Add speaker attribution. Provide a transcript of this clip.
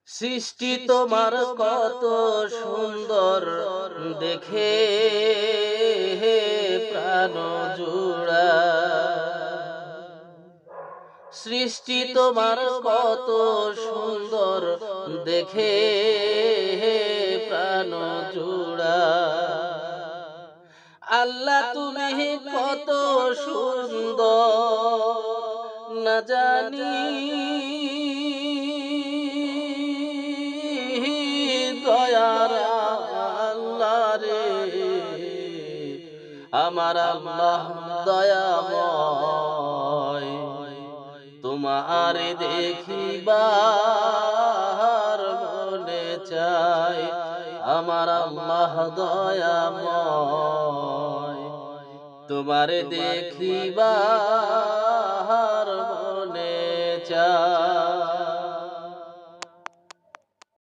Speaker 1: সৃষ্টি তোমার কত সুন্দর দেখে প্রাণ জুড়া। সৃষ্টি তোমার কত সুন্দর দেখে প্রাণ জুড়া। আল্লাহ তুমি কত সুন্দর না জানি, দয়ার আল্লাহ রে আমার আল্লাহ দয়াময়। তোমার দেখিবার মনে চাই আমার আল্লাহ দয়াময়। তোমার দেখিবার মনে চাই।